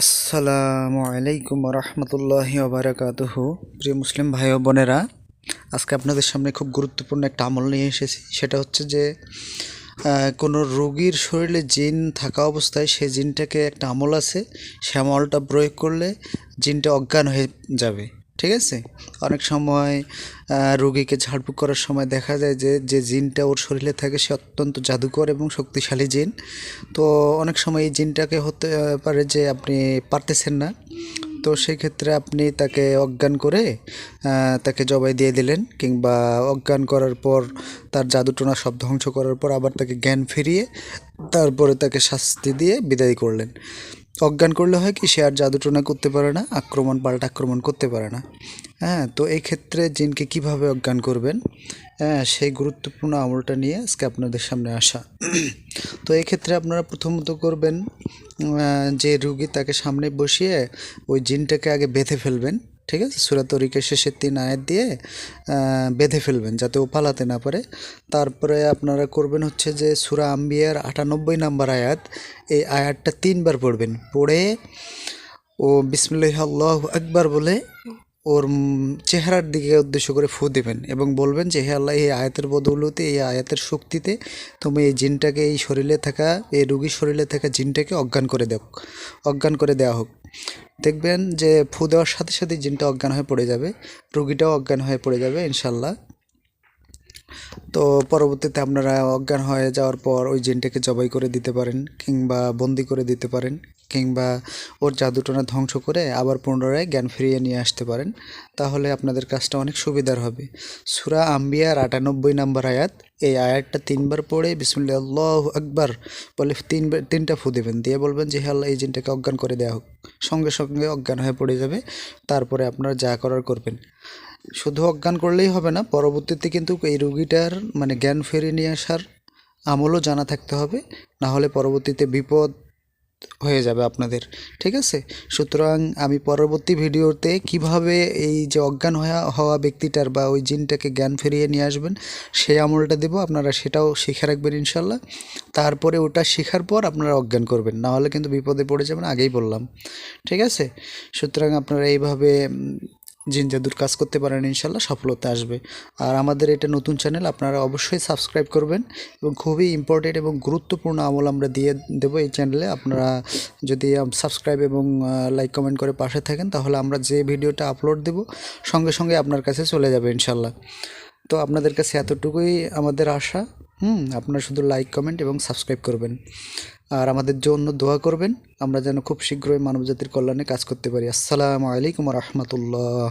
আসসালামু আলাইকুম রহমতুল্লাহি ওবারাকাতুহু। প্রিয় মুসলিম ভাই ও বোনেরা, আজকে আপনাদের সামনে খুব গুরুত্বপূর্ণ একটা আমল নিয়ে এসেছি। সেটা হচ্ছে যে কোনো রোগীর শরীরে জিন থাকা অবস্থায় সেই জিনটাকে একটা আমল আছে, সে আমলটা প্রয়োগ করলে জিনটা অজ্ঞান হয়ে যাবে। ঠিক আছে, অনেক সময় রোগীকে ঝাড়ফুঁক করার সময় দেখা যায় যে যে জিনটা ওর শরীরে থাকে সে অত্যন্ত জাদুকর এবং শক্তিশালী জিন। তো অনেক সময় এই জিনটাকে হতে পারে যে আপনি পারতেছেন না, তো সেক্ষেত্রে আপনি তাকে অজ্ঞান করে তাকে জবাই দিয়ে দিলেন, কিংবা অজ্ঞান করার পর তার জাদুটোনা সব ধ্বংস করার পর আবার তাকে জ্ঞান ফিরিয়ে তারপরে তাকে শাস্তি দিয়ে বিদায় করলেন। অজ্ঞান করলে হয় কি, সে আর জাদুটোনা করতে পারে না, পাল্টা আক্রমণ করতে পারে না। হ্যাঁ, তো এই ক্ষেত্রে জিনকে কিভাবে অজ্ঞান করবেন, হ্যাঁ, সেই গুরুত্বপূর্ণ আমলটা নিয়ে আজকে আপনাদের সামনে আসা। তো এই ক্ষেত্রে আপনারা প্রথমত করবেন, যে রুগী তাকে সামনে বসিয়ে ওই জিনটাকে আগে বেঁধে ফেলবেন। ঠিক আছে, সূরা তরিকের শেষের 3 আয়াত দিয়ে বেঁধে ফেলবেন যাতে ও পালাতে না পারে। তারপরে আপনারা করবেন হচ্ছে যে সূরা আম্বিয়ার 98 নম্বর আয়াত, এই আয়াতটা 3 বার পড়বেন। পড়ে ও বিসমিল্লাহি আল্লাহু আকবার বলে ওর চেহারার দিকে উদ্দেশ্য করে ফু দেবেন এবং বলবেন যে, হে আল্লাহ, এই আয়াতের বদৌলতে, এই আয়াতের শক্তিতে তুমি এই জিনটাকে, এই শরীরে থাকা, এই রোগীর শরীরে থাকা জিনটাকে অজ্ঞান করে দেওয়া হোক। দেখবেন যে ফু দেওয়ার সাথে সাথে জিনটা অজ্ঞান হয়ে পড়ে যাবে, রোগীটাও অজ্ঞান হয়ে পড়ে যাবে ইনশাল্লাহ। তো পরবর্তীতে আপনারা অজ্ঞান হয়ে যাওয়ার পর ওই জিনটাকে জবাই করে দিতে পারেন, কিংবা বন্দি করে দিতে পারেন, কিংবা ওর জাদুটোনা ধ্বংস করে আবার পুনরায় জ্ঞান ফিরিয়ে নিয়ে আসতে পারেন। তাহলে আপনাদের কাজটা অনেক সুবিধার হবে। সূরা আম্বিয়ার 98 নম্বর আয়াত, এই আয়াতটা 3 বার পড়ে বিসমিল্লাহি আল্লাহু আকবার বলে 3টা ফু দেবেন, দিয়ে বলবেন যে, হে আল্লাহ, এই জিনটাকে অজ্ঞান করে দেওয়া হোক। সঙ্গে সঙ্গে অজ্ঞান হয়ে পড়ে যাবে। তারপরে আপনারা যা করার করবেন। শুধু অজ্ঞান করলেই হবে না, পরবর্তীতে কিন্তু এই রুগীটার জ্ঞান ফিরিয়ে নিয়ে আসার আমলও জানা থাকতে হবে, না হলে পরবর্তীতে বিপদ হয়ে যাবে আপনাদের। ঠিক আছে, সুতরাং আমি পরবর্তী ভিডিওতে কিভাবে এই যে অজ্ঞান হওয়া ব্যক্তিটার বা ওই জিনটাকে জ্ঞান ফিরিয়ে নিয়ে আসবেন সেই আমলটা দেব, আপনারা সেটাও শিখে রাখবেন ইনশাল্লাহ। তারপরে ওটা শেখার পর আপনারা অজ্ঞান করবেন, না হলে কিন্তু বিপদে পড়ে যাবেন, আগেই বললাম। ঠিক আছে, সুতরাং আপনারা এইভাবে জিন জাদুর কাজ করতে পারেন, ইনশাল্লাহ সফলতা আসবে। আর আমাদের এটা নতুন চ্যানেল, আপনারা অবশ্যই সাবস্ক্রাইব করবেন, এবং খুবই ইম্পর্টেন্ট এবং গুরুত্বপূর্ণ আমল আমরা দিয়ে দেবো এই চ্যানেলে। আপনারা যদি সাবস্ক্রাইব এবং লাইক কমেন্ট করে পাশে থাকেন, তাহলে আমরা যে ভিডিওটা আপলোড দেব সঙ্গে সঙ্গে আপনার কাছে চলে যাবে ইনশাল্লাহ। তো আপনাদের কাছে এতটুকুই আমাদের আশা। আপনারা শুধু লাইক কমেন্ট এবং সাবস্ক্রাইব করবেন, আর আমাদের জন্য দোয়া করবেন, আমরা যেন খুব শীঘ্রই মানবজাতির কল্যাণে কাজ করতে পারি। আসসালামু আলাইকুম রহমতুল্লাহ।